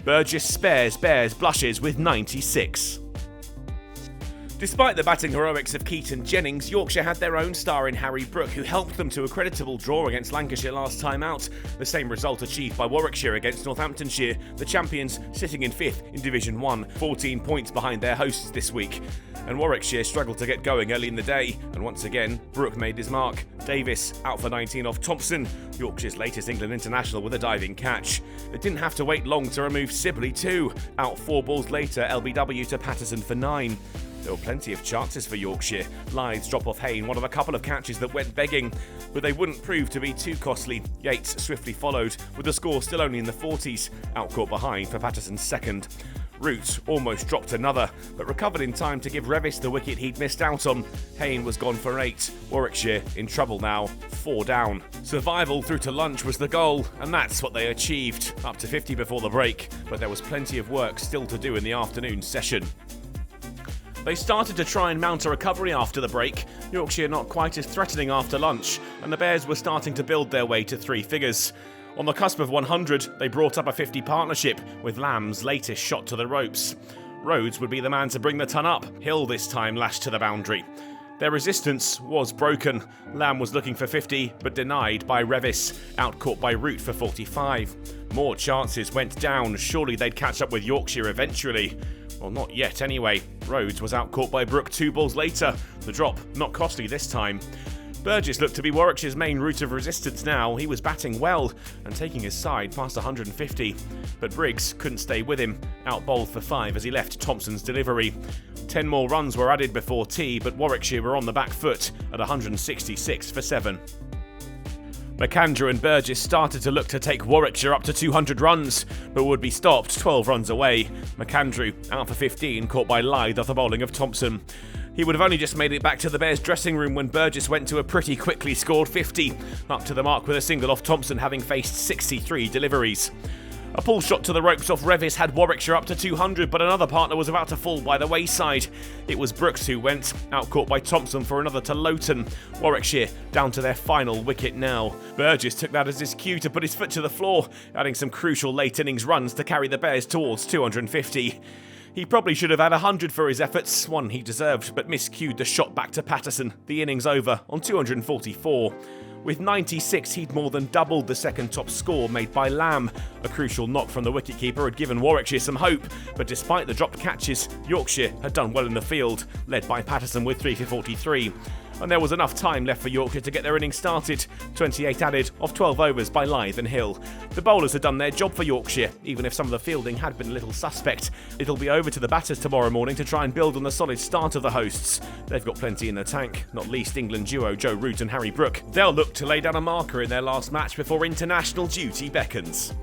Burgess spares Bears blushes with 96. Despite the batting heroics of Keaton Jennings, Yorkshire had their own star in Harry Brook, who helped them to a creditable draw against Lancashire last time out. The same result achieved by Warwickshire against Northamptonshire, the champions sitting in 5th in Division 1, 14 points behind their hosts this week. And Warwickshire struggled to get going early in the day, and once again, Brook made his mark. Davis out for 19 off Thompson, Yorkshire's latest England international, with a diving catch. They didn't have to wait long to remove Sibley too. Out 4 balls later, LBW to Patterson for 9. There were plenty of chances for Yorkshire. Lyth's drop off Hayne, one of a couple of catches that went begging, but they wouldn't prove to be too costly. Yates swiftly followed, with the score still only in the 40s, out caught behind for Patterson's second. Root almost dropped another, but recovered in time to give Revis the wicket he'd missed out on. Hayne was gone for 8. Warwickshire in trouble now, 4 down. Survival through to lunch was the goal, and that's what they achieved. Up to 50 before the break, but there was plenty of work still to do in the afternoon session. They started to try and mount a recovery after the break, Yorkshire not quite as threatening after lunch, and the Bears were starting to build their way to 3 figures. On the cusp of 100, they brought up a 50 partnership, with Lamb's latest shot to the ropes. Rhodes would be the man to bring the ton up, Hill this time lashed to the boundary. Their resistance was broken. Lamb was looking for 50, but denied by Revis, outcaught by Root for 45. More chances went down, surely they'd catch up with Yorkshire eventually. Well, not yet anyway. Rhodes was outcaught by Brook 2 balls later. The drop, not costly this time. Burgess looked to be Warwickshire's main route of resistance now. He was batting well and taking his side past 150. But Briggs couldn't stay with him, out-bowled for 5 as he left Thompson's delivery. 10 more runs were added before tea, but Warwickshire were on the back foot at 166 for 7. McAndrew and Burgess started to look to take Warwickshire up to 200 runs, but would be stopped 12 runs away. McAndrew out for 15, caught by Lyth off the bowling of Thompson. He would have only just made it back to the Bears' dressing room when Burgess went to a pretty quickly scored 50, up to the mark with a single off Thompson, having faced 63 deliveries. A pull shot to the ropes off Revis had Warwickshire up to 200, but another partner was about to fall by the wayside. It was Brooks who went, outcaught by Thompson for another to Lowton. Warwickshire down to their final wicket now. Burgess took that as his cue to put his foot to the floor, adding some crucial late innings runs to carry the Bears towards 250. He probably should have had 100 for his efforts, one he deserved, but miscued the shot back to Patterson, the innings over, on 244. With 96, he'd more than doubled the second top score made by Lamb. A crucial knock from the wicketkeeper had given Warwickshire some hope, but despite the dropped catches, Yorkshire had done well in the field, led by Patterson with 3 for 43. And there was enough time left for Yorkshire to get their innings started, 28 added off 12 overs by Lyth and Hill. The bowlers had done their job for Yorkshire, even if some of the fielding had been a little suspect. It'll be over to the batters tomorrow morning to try and build on the solid start of the hosts. They've got plenty in the tank, not least England duo Joe Root and Harry Brook. They'll look to lay down a marker in their last match before international duty beckons.